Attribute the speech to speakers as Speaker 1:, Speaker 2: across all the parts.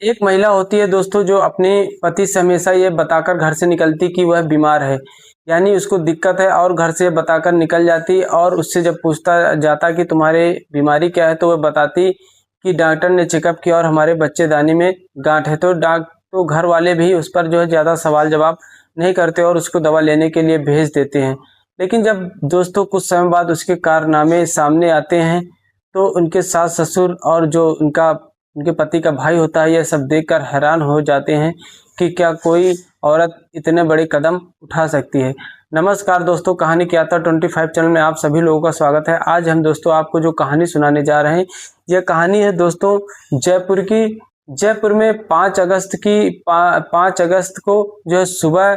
Speaker 1: एक महिला होती है दोस्तों जो अपने पति से हमेशा ये बताकर घर से निकलती कि वह बीमार है, यानी उसको दिक्कत है और घर से बताकर निकल जाती। और उससे जब पूछता जाता कि तुम्हारे बीमारी क्या है, तो वह बताती कि डॉक्टर ने चेकअप किया और हमारे बच्चेदानी में गांठ है। तो घर वाले भी उस पर जो है ज़्यादा सवाल जवाब नहीं करते और उसको दवा लेने के लिए भेज देते हैं। लेकिन जब दोस्तों कुछ समय बाद उसके कारनामे सामने आते हैं, तो उनके सास ससुर और जो उनके पति का भाई होता है, यह सब देखकर हैरान हो जाते हैं कि क्या कोई औरत इतने बड़े कदम उठा सकती है। नमस्कार दोस्तों, कहानी क्या था 25 चैनल में आप सभी लोगों का स्वागत है। आज हम दोस्तों आपको जो कहानी सुनाने जा रहे हैं, यह कहानी है दोस्तों जयपुर की। जयपुर में 5 अगस्त को जो है सुबह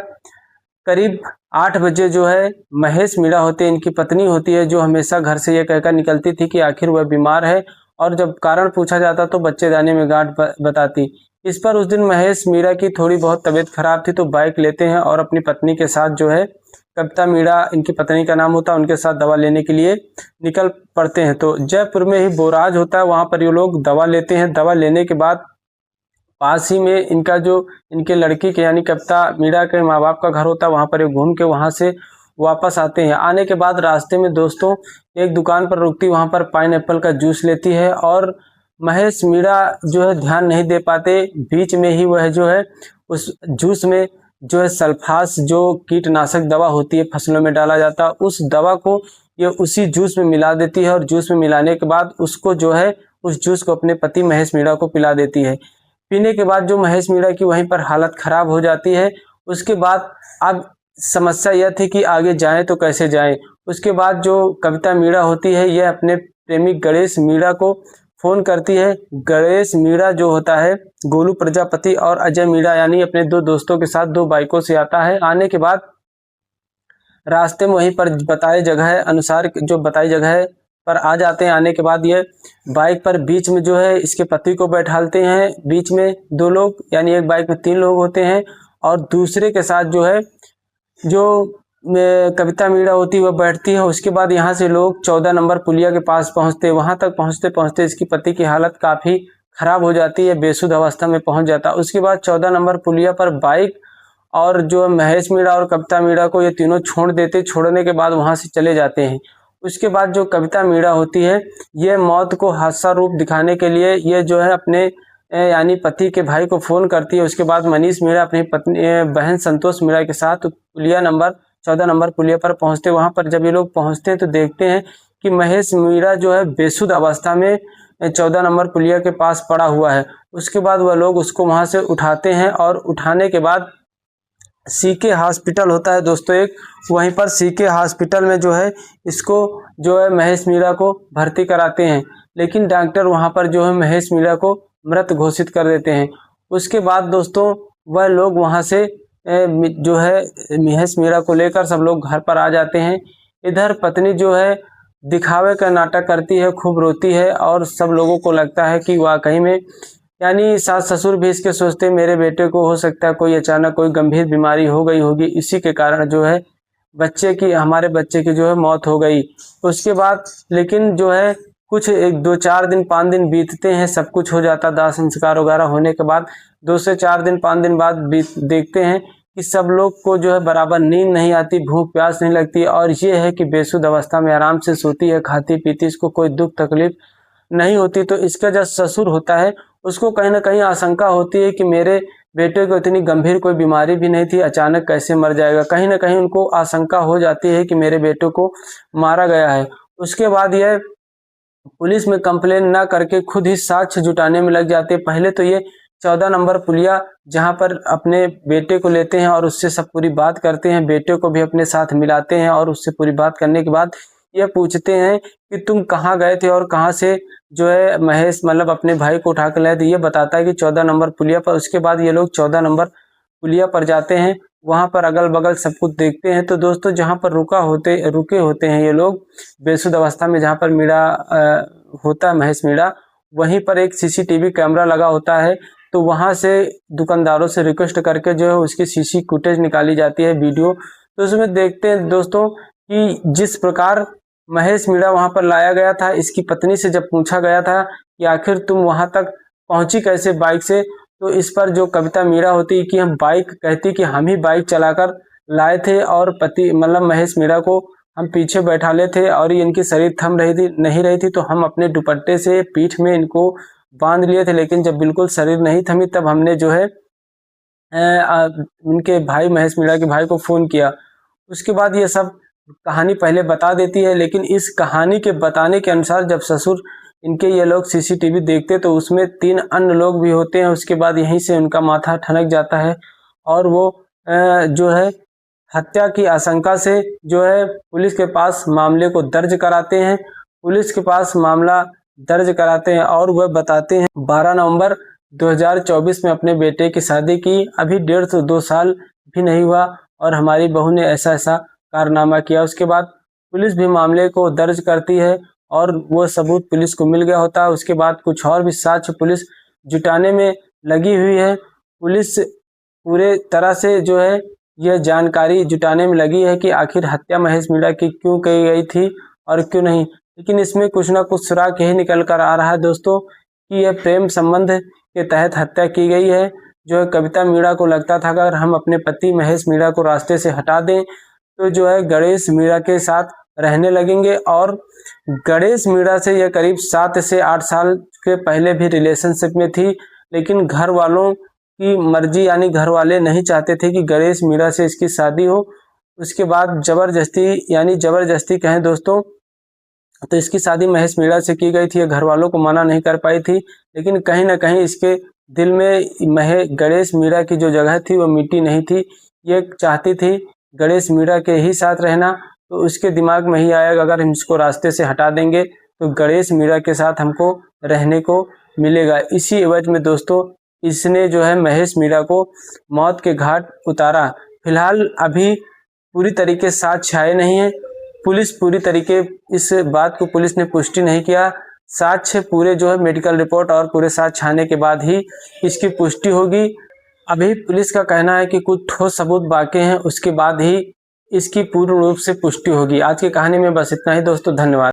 Speaker 1: करीब 8 बजे जो है महेश मीणा होते हैं, इनकी पत्नी होती है, जो हमेशा घर से ये कहकर निकलती थी कि आखिर वह बीमार है। और जब कारण पूछा जाता तो बच्चेदानी में गांठ बताती। इस पर उस दिन महेश मीणा की थोड़ी बहुत तबीयत खराब थी, तो बाइक लेते हैं और अपनी पत्नी के साथ जो है, कविता मीणा इनकी पत्नी का नाम होता है, उनके साथ दवा लेने के लिए निकल पड़ते हैं। तो जयपुर में ही बोराज होता है, वहां पर ये लोग दवा लेते हैं। दवा लेने के बाद पास ही में इनके लड़की के यानी कविता मीणा के माँ बाप का घर होता है, वहां पर ये घूम के वहां से वापस आते हैं। आने के बाद रास्ते में दोस्तों एक दुकान पर रुकती, वहां पर पाइनएप्पल का जूस लेती है और महेश मीणा जो है ध्यान नहीं दे पाते। बीच में ही वह जो है उस जूस में जो है सल्फास, जो कीटनाशक दवा होती है फसलों में डाला जाता, उस दवा को ये उसी जूस में मिला देती है। और जूस में मिलाने के बाद उसको जो है उस जूस को अपने पति महेश मीणा को पिला देती है। पीने के बाद जो महेश मीणा की वहीं पर हालत खराब हो जाती है। उसके बाद अब समस्या यह थी कि आगे जाएं तो कैसे जाएं। उसके बाद जो कविता मीणा होती है, यह अपने प्रेमी गणेश मीणा को फोन करती है। गणेश मीणा जो होता है गोलू प्रजापति और अजय मीणा यानी अपने 2 दोस्तों के साथ 2 बाइकों से आता है। आने के बाद रास्ते में वहीं पर बताए जगह अनुसार जो बताई जगह पर आ जाते हैं। आने के बाद ये बाइक पर बीच में जो है इसके पति को बैठालते हैं। बीच में 2 लोग यानी एक बाइक में 3 लोग होते हैं और दूसरे के साथ जो है जो कविता मीणा होती है वह बैठती है। उसके बाद यहाँ से लोग 14 नंबर पुलिया के पास पहुँचते। वहां तक पहुँचते पहुँचते इसकी पति की हालत काफ़ी खराब हो जाती है, बेसुध अवस्था में पहुँच जाता। उसके बाद 14 नंबर पुलिया पर बाइक और जो महेश मीणा और कविता मीणा को ये तीनों छोड़ देते। छोड़ने के बाद वहां से चले जाते हैं। उसके बाद जो कविता मीणा होती है, ये मौत को हादसा रूप दिखाने के लिए ये जो है अपने यानी पति के भाई को फोन करती है। उसके बाद मनीष मीणा अपनी पत्नी बहन संतोष मीणा के साथ पुलिया नंबर 14 नंबर पुलिया पर पहुंचते। वहां पर जब ये लोग पहुंचते हैं तो देखते हैं कि महेश मीणा जो है बेसुध अवस्था में 14 नंबर पुलिया के पास पड़ा हुआ है। उसके बाद वह लोग उसको वहां से उठाते हैं और उठाने के बाद सीके हॉस्पिटल होता है दोस्तों एक, वहीं पर सीके हॉस्पिटल में जो है इसको जो है महेश मीणा को भर्ती कराते हैं। लेकिन डॉक्टर वहां पर जो है महेश मीणा को मृत घोषित कर देते हैं। उसके बाद दोस्तों वह लोग वहां से जो है महेश मीणा को लेकर सब लोग घर पर आ जाते हैं। इधर पत्नी जो है दिखावे का नाटक करती है, खूब रोती है और सब लोगों को लगता है कि वाकई में यानी सास ससुर भी इसके सोचते मेरे बेटे को हो सकता है कोई अचानक कोई गंभीर बीमारी हो गई होगी, इसी के कारण जो है हमारे बच्चे की जो है मौत हो गई। उसके बाद लेकिन जो है कुछ 1-2-4 दिन 5 दिन बीतते हैं, सब कुछ हो जाता दाह संस्कार वगैरह होने के बाद 2 से 4 दिन 5 दिन बाद देखते हैं कि सब लोग को जो है बराबर नींद नहीं आती, भूख प्यास नहीं लगती और ये है कि बेसुध अवस्था में आराम से सोती है, खाती पीती, इसको कोई दुख तकलीफ नहीं होती। तो इसका जो ससुर होता है उसको कहीं ना कहीं आशंका होती है कि मेरे बेटे को इतनी गंभीर कोई बीमारी भी नहीं थी, अचानक कैसे मर जाएगा। कहीं ना कहीं उनको आशंका हो जाती है कि मेरे बेटे को मारा गया है। उसके बाद यह पुलिस में कंप्लेन ना करके खुद ही साक्ष्य जुटाने में लग जाते हैं। पहले तो ये 14 नंबर पुलिया जहां पर अपने बेटे को लेते हैं और उससे सब पूरी बात करते हैं, बेटे को भी अपने साथ मिलाते हैं और उससे पूरी बात करने के बाद ये पूछते हैं कि तुम कहाँ गए थे और कहाँ से जो है महेश मतलब अपने भाई को उठा कर लाए थे। ये बताता है कि 14 नंबर पुलिया पर। उसके बाद ये लोग 14 नंबर पुलिया पर जाते हैं, वहां पर अगल बगल सब कुछ देखते हैं। तो दोस्तों जहां पर रुके होते हैं ये लोग बेसुध अवस्था में, जहां पर मीणा होता है महेश मीणा, वहीं पर एक सीसीटीवी कैमरा लगा होता है। तो वहां से दुकानदारों से रिक्वेस्ट करके जो है उसकी सीसी फुटेज निकाली जाती है, वीडियो। तो उसमें देखते हैं दोस्तों कि जिस प्रकार महेश मीणा वहां पर लाया गया था, इसकी पत्नी से जब पूछा गया था कि आखिर तुम वहां तक पहुंची कैसे बाइक से, तो इस पर जो कविता मीणा होती कि हम बाइक कहती कि हम ही बाइक चलाकर लाए थे और पति मतलब महेश मीणा को हम पीछे बैठा ले थे और ये इनकी शरीर थम रही थी नहीं रही थी, तो हम अपने दुपट्टे से पीठ में इनको बांध लिए थे, लेकिन जब बिल्कुल शरीर नहीं थमी तब हमने जो है उनके भाई महेश मीणा के भाई को फोन किया। उसके बाद ये सब कहानी पहले बता देती है, लेकिन इस कहानी के बताने के अनुसार जब ससुर इनके ये लोग सीसीटीवी देखते तो उसमें 3 अन्य लोग भी होते हैं। उसके बाद यहीं से उनका माथा ठनक जाता है और वो जो है हत्या की आशंका से जो है पुलिस के पास मामले को दर्ज कराते हैं। पुलिस के पास मामला दर्ज कराते हैं और वह बताते हैं 12 नवंबर 2024 में अपने बेटे की शादी की, अभी 1.5 से 2 साल भी नहीं हुआ और हमारी बहू ने ऐसा ऐसा कारनामा किया। उसके बाद पुलिस भी मामले को दर्ज करती है और वो सबूत पुलिस को मिल गया होता है। उसके बाद कुछ और भी साक्ष्य पुलिस जुटाने में लगी हुई है। पुलिस पूरे तरह से जो है यह जानकारी जुटाने में लगी है कि आखिर हत्या महेश मीणा की क्यों की गई थी और क्यों नहीं, लेकिन इसमें कुछ ना कुछ सुराग यही निकल कर आ रहा है दोस्तों कि यह प्रेम संबंध के तहत हत्या की गई है। जो है कविता मीणा को लगता था अगर हम अपने पति महेश मीणा को रास्ते से हटा दें तो जो है गणेश मीणा के साथ रहने लगेंगे, और गणेश मीणा से यह करीब 7 से 8 साल के पहले भी रिलेशनशिप में थी, लेकिन घर वालों की मर्जी यानी घर वाले नहीं चाहते थे कि गणेश मीणा से इसकी शादी हो। उसके बाद जबरदस्ती कहें दोस्तों तो इसकी शादी महेश मीणा से की गई थी। घर वालों को मना नहीं कर पाई थी, लेकिन कहीं ना कहीं इसके दिल में गणेश मीणा की जो जगह थी वो मिट्टी नहीं थी। ये चाहती थी गणेश मीणा के ही साथ रहना, तो उसके दिमाग में ही आया अगर हम इसको रास्ते से हटा देंगे तो गणेश मीणा के साथ हमको रहने को मिलेगा। इसी एवज में दोस्तों इसने जो है महेश मीणा को मौत के घाट उतारा। फिलहाल अभी पूरी तरीके साक्ष्य आए नहीं है, पुलिस पूरी तरीके इस बात को पुलिस ने पुष्टि नहीं किया। साक्ष्य पूरे जो है मेडिकल रिपोर्ट और पूरे साक्ष्य आने के बाद ही इसकी पुष्टि होगी। अभी पुलिस का कहना है कि कुछ ठोस सबूत बाकी हैं, उसके बाद ही इसकी पूर्ण रूप से पुष्टि होगी। आज की कहानी में बस इतना ही दोस्तों, धन्यवाद।